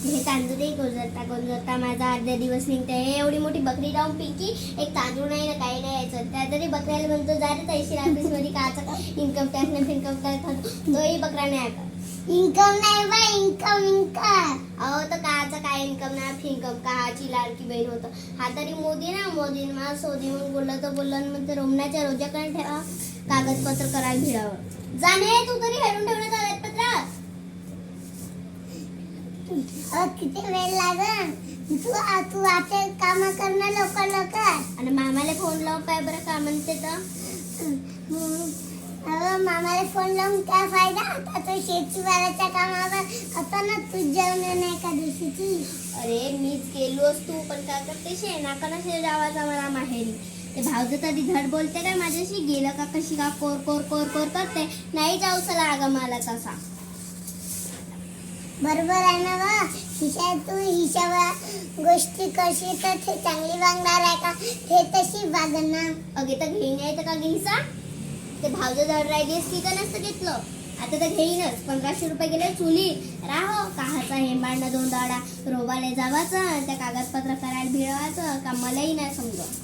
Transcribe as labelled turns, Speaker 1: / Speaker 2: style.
Speaker 1: हे तांदूळ दे गोंजरता माझा अर्धा दिवस निघते. एवढी मोठी बकरी जाऊन पिंकी एक तांदूळ नाही ना काही नाही यायचं. त्या तरी बकऱ्याला म्हणतो जा रे तहसील ऑफिस मध्ये काचा इन्कम टॅक्स नाही इन्कम टॅक्स तोही बकरा नाही आता.
Speaker 2: इन्कम नाही बा इन्कम
Speaker 1: अहो तर काचा काय इन्कम ना फिनकम काची लाडकी बहीण होतं. हा तरी मोदी मला सोदी म्हणून बोललं म्हणते रोमनाच्या रोजाकडे ठेवा कागदपत्र करायला भिडावं. जाणे तू तरी हेरून ठेवण्यात कागदपत्र.
Speaker 2: किती वेळ लागल तू आता काम करणार लवकर
Speaker 1: आणि मामाला फोन लावून काय बरं का म्हणते तर.
Speaker 2: मामाला फोन लावून काय फायदा. आता तो शेतीवाल्याच्या कामावर आता ना तू जेवण नाही का दिवशीची.
Speaker 1: अरे मीच गेलोस तू पण काय करते शेणाकडे जावाचा मला माहेरी. ते भाऊचं तरी धड बोलते काय माझ्याशी गेलं का कशी का कोर कोर कोर कोर करते नाही जाऊ चला अगं मला तसा.
Speaker 2: बरोबर आहे ना ग. तू हिशा गोष्टी कशी तर ते चांगली वागणार आहे का हे तशी वागणार.
Speaker 1: अगे तर घेईन यायचं का घेईसा. ते भाऊचं धड राहिलीस की का नसतं घेतलं. आता तर घेईनच. 1500 रुपये गेले चुली राहो काहाचा हेंबाडणं 2 दाडा रोबाले जावाचं त्या कागदपत्र करायला भिडवायचं का मलाही नाही समजत.